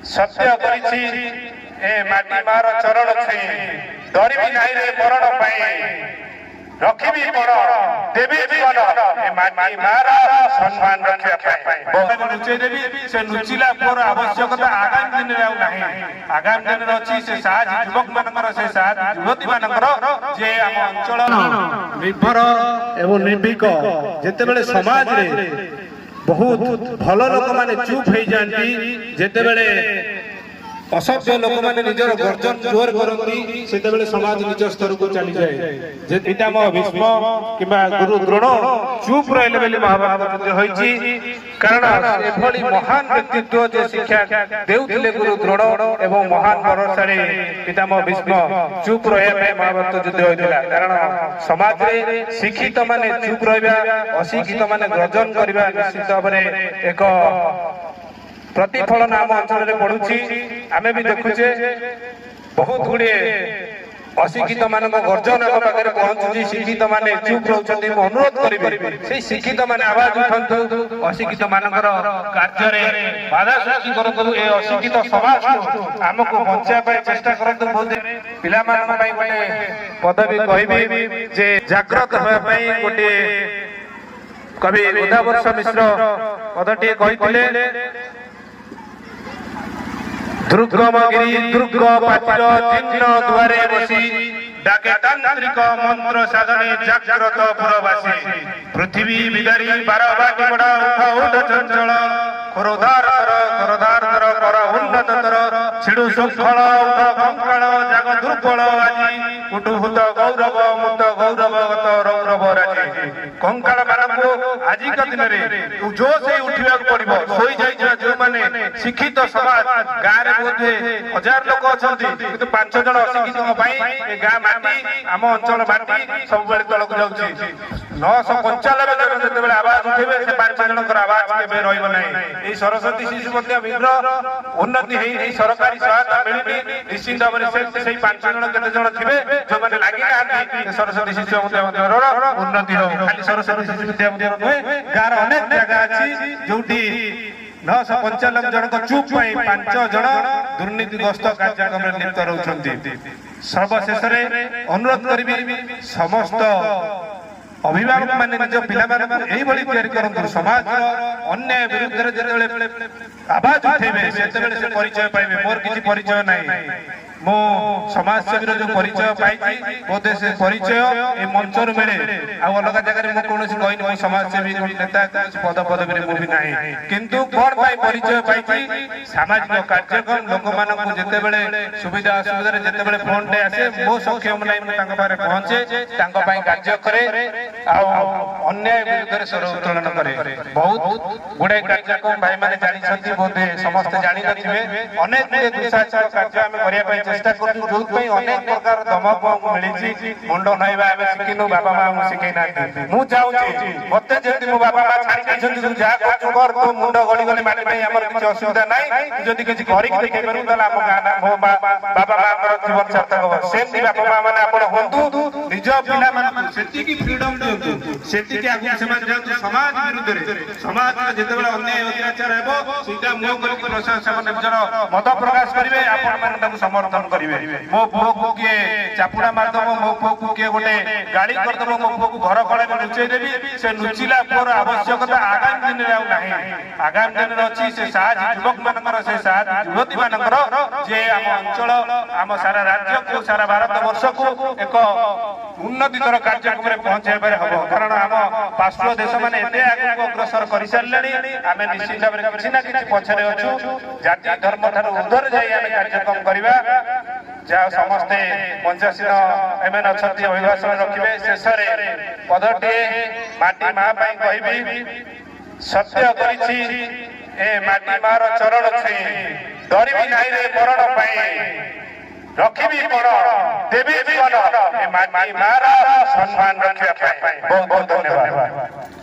सत्य करिछि ए माटी मार चरण छुई डरिबी नाही रे मरण पाई रखिबी पर देवी जीवन ए माटी मार सम्मान रखिया पाई बहुत नुचे देवी से नुचिला पर आवश्यकता आगामी दिन रे नाही आगामी दिन रे अछि से साज युवक मानकर से साज युवती मानकर जे हम अंचल निर्भर एवं निर्भीक जेते बेले समाज रे बहुत भल लोक माने चुप हो जाती जेते बेले असभ्य लोक माने निजर गर्जन जोर करती सेते बेले समाज निज स्तर को चली जाए जे पितामह भीष्म किबा गुरु द्रोण चुप रहले बेले महाभारत युद्ध होईची कारण एभली महान व्यक्तित्व जे शिक्षा देउथिले गुरु द्रोण एवं महान परशाली पितामह भीष्म चुप रहे पे महाभारत युद्ध होइतिला कारण समाज रे शिक्षित माने चुप रहबा अशिक्षित माने गर्जन करबा निश्चित भाबरे एक प्रतिफलन आम अंचल पड़ुची आमे भी देखुचे बहुत गुड़े अशिक्षित मान गर्जन आम पाखे पहुंचुची शिक्षित माने चुप रोचंती अनुरोध करिबे से शिक्षित माने आवाज उठंतु अशिक्षित मानकर कार्य रे बाधा सृष्टि करंतु ए अशिक्षित समाज को हमको बंचा पाई चेष्टा करंतु बोलते पिला मान पाई गोटे पदवी कहबी जे जागृत होय पाई गोटे कवि उदावर्ष मिश्र पदटी कहिथिले दुर्गमगिरी दुर्ग पाचिर तीर्ण द्वारे बसी डाके तांत्रिक मंत्र साधने जाग्रत पुरवासी पृथ्वी बिदारी बारबाटी बड़ा उठ चंचल खरोधार कर कर उन्नत तर छिड़ु सुफल उठ कंकाल जाग दुर्बल आजी कुटुहुत गौरव मुत गौरवगत रौरव राजी कंकाल मानकु आजि का दिन रे जो से उठिबा पड़िबो सोई जाय जो माने शिक्षित समाज गां रे बोधे 1000 लोक अछंती किंतु 5 जण अशिक्षित पई ए गां माटी आम अंचल माटी सब बेले तलक जाउची 995 जन जते बेले आवाज उठेबे से 5 जनकर आवाज केबे रहइबो नै ए सरस्वती शिशु विद्या विग्रह उन्नति हे सरकारी सहायता मिलिबी निश्चित भाबरे से 5 जन केते जन थिबे जो माने लागि नांती सरस्वती शिशु विद्या उन्नति हो खाली सरस्वती शिशु विद्या नुहे गार अनेक जगह अछि जोठी 995 जन को चुप पाई 5 जन दुर्नीतिग्रस्त कार्यक्रम में लिप्त रहउछन्ती सर्वशेष रे अनुरोध करिबी समस्त अभिभावक माने निज पिला मानक एही बळी तयारी करंतु समाज अन्याय विरुद्ध रे जेतेबेले आवाज उठेबे सेतेबेले से परिचय पाइबे मोर किछि परिचय नै मो समाज सेवीर जो परिचय पाइछि बोधे से परिचय ए मंचर मिले आ अलग जगह रे मो कोनोसी कहिन मो समाज सेवी नेता पद पदवी रे मो भी नाही किंतु कोन पाई परिचय पाइछि सामाजिक कार्यक्रम लोक मानक जेतेबेले सुविधा असुविधा रे जेतेबेले फोन डे आसे मो सक्षम नै मो तांका पारे पहुंचे तांका पाई कार्य करे आ अन्याय विरुद्ध रे स्वर उत्तोलन करे बहुत गुडे कार्यक्रम भाई माने जानि छथि बोधे समस्त जानि नथिबे अनेक गुडे दुसाचार कार्य हम करिया पाई चेष्टा करछु जोत पई अनेक प्रकार दमक मिलिछि मुंडो नैबा आबे सिकिनु बाबा मा मु सिकै नाथि मु जाउछि मते जेति मो बाबा मा छाडी दैछन्ति तू जा करछु कर तो मुंडो गली गली माटी पई हमर किछ असुविधा नै जदि किछ करि के देखै परु तला हम गाना मो बाबा मा हमर जीवन सार्थक हो सेमति बाबा मा माने आपण होंतु निज पिला मान सेति की फ्रीडम दियंतु सेति के आगु समाज जाउछु समाज विरुद्ध रे समाज जेतेबेला अन्याय अत्याचार हेबो सीधा मुह करि के प्रशासन निजर मत प्रकाश करिवे आपण मान ताकु समर्थन करिवे मो पुओ को के चापुडा मार दबो मो पुओ को के गोटे गाड़ी कर दबो मो पुओ को घर कळे में नुचै देबी से नुचिला पर आवश्यकता आगामी दिन रे नाही आगामी दिन रे अछि से साज युवक मानकर से साज युवती मानकर जे हम अंचल हम सारा राज्य को सारा भारत वर्ष को एक उन्नतितर कार्यक्रम रे पहुंचाय पारे हबो कारण हम पार्श्व देश माने एते आगु अग्रसर करि सारलेनी आमे निश्चित भाबरे किछि ना किछि पछरे अछु जाति धर्म थार उद्धर जाई आमे कार्यक्रम करिबा जा समस्त पंचायत एमएन अछती अभिभाषण रखिबे शेष रे पदटी माटी मा पई कहिबी सत्य करिछि ए माटी मार चरण छुई डरिबी नाही रे मरण पाई रखिबी पर देवी जीवन ए माटी मार सम्मान रखिया पाई बहुत बहुत धन्यवाद।